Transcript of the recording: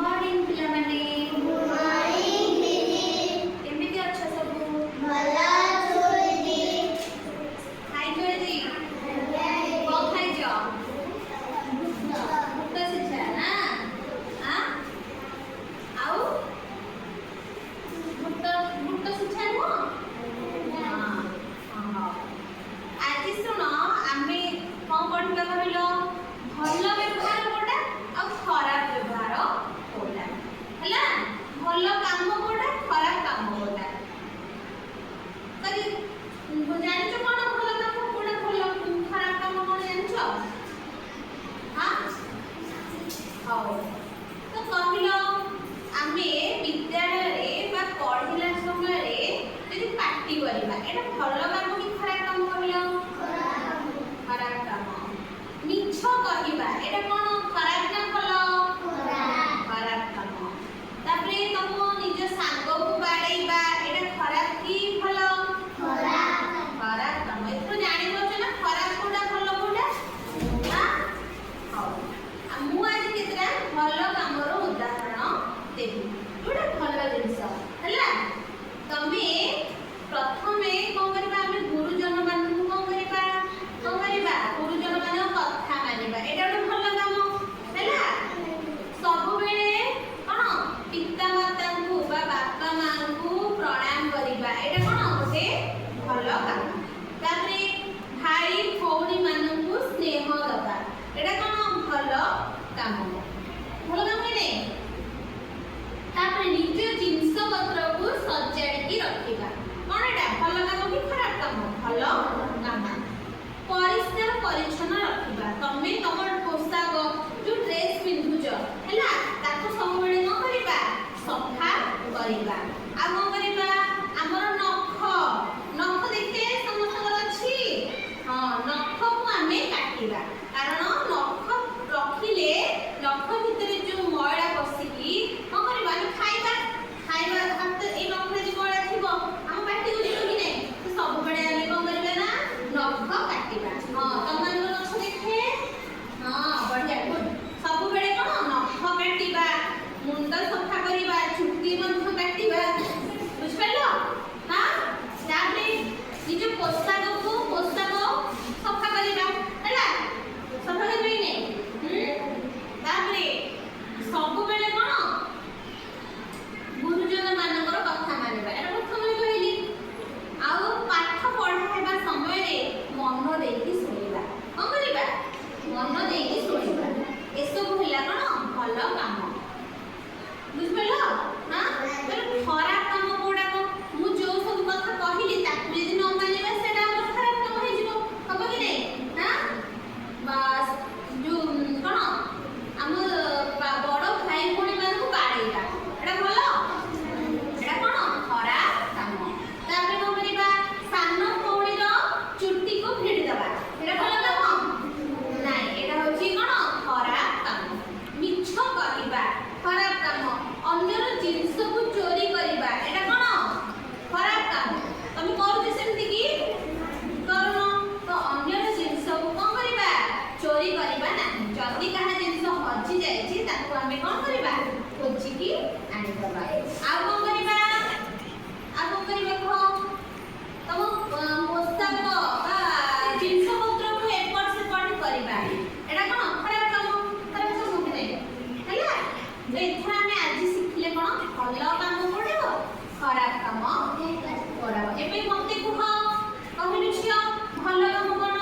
morning पिला माने good morning दीदी केमिति अच्छा सब भला जोदी खाई जोई दी को खाई जो मुक्ता सिछा ना हां आउ मुक्ता सिछा नो हां हां आज सुनो आमे कोन पढिबा कहलो भल व्यवहार कोडा आ खराब व्यवहार कोडा हला भल काम कोडा खराब काम कोडा कदी जानिचो कोन भल काम कोडा भल खराब काम कोन जानिचो हां हां तो कहिलो आमे विद्यालय रे बा पढिला समय रे यदि पार्टी करबा एटा भल काम कि खराब काम कहिलो खराब काम मिछ कहिबा एटा कोन खराब ना भल खराब काम तापरे तुम निज सांग को बाडैबा एटा खराब कि भल खराब काम एतो जानि पछ ना खराब कोडा भल कोडा हां हां मु आज केतरा भल काम रो उदाहरण देबी जोडा भल जिंस हला तमे प्रथमे कोन करबा हम गुरुजन मानू कोन करबा गुरुजन मान कथा मानिबा एटा गोटे भल काम हैला सब बेले कोन पिता माता को बा बापा मां को प्रणाम करिबा एटा कोन गोटे भल काम तापरे भाई भौणी मान को स्नेह दबा एटा कोन भल काम कि नै तापरे निज जिंस पत्र को सजाड़ी की रखिबा कोन एटा भल काम कि खराब काम भल काम परिष्कार परिच्छन्न रखिबा तमे तमर पोशाक जो ड्रेस पिंधुछ हैला ताको सब बेले न करिबा सफा करिबा आ न करिबा हमर नख देखते समस्त अछि हां नख को हमें काटिबा कारण नख रखिले नख भितरे जो मयला पसिकी न करिबा खाइबा हाथ ए नख रे जो मयला थिबो हम पाटी को जियो कि नै तो सब बेले आमे कोन करिबा ना नख काटिबा हां तमन को नख देखे हां बढ़िया गुड सब बेले कोन नख काटिबा मुंड सफा करिबा चुट्टी मध्य काटिबा बुझ परलो हां तापरे निज पोशाक सफा करिबा हैला सफा करिबे नै तापरे सब बेले कोन गुरुजन मानकर कथा मानिबा एटा प्रथम कहली आउ पाठ पढ़ाइबा समय रे मन देकी सुनिबा कोन करिबा मन देकी सुनिबा एसब होला कोन भल काम बुझ परलो हां तर खराब काम कोडा को मु जो सब कथा कहली ताकु यदि न मानिबा सेटा हमर खराब काम हे जिवो हबो कि नै हां बस जो कोन हम बड़ भाई भौणी मान को बाडैबा एटा भल एटा कोन खराब काम तापरे कोन करिबा सान भौणी रो चुट्टी को फेडी दबा एटा भल काम नाइ एटा होची कोन खराब काम मिछ कहिबा खराब काम अन्यर जिंस को चोरी करिबा एटा कोन खराब काम तमे करू सेमति की करनो तो अन्यर जिंस को कोन करिबा चोरी करिबा ना जदी कहा जिंस हजि जाय छी ताको हमें कोन करिबा खोजी की आनि दबा आ कोन करिबा को तम पोशाक बा जिंस पत्र को एपट से पट करिबा एटा कोन खराब काम कि नै हैला एथरा हमें आज सिखले कोन भल काम कोडा खराब काम कोडा एबे मते कुह कहलु छियो भल काम कोन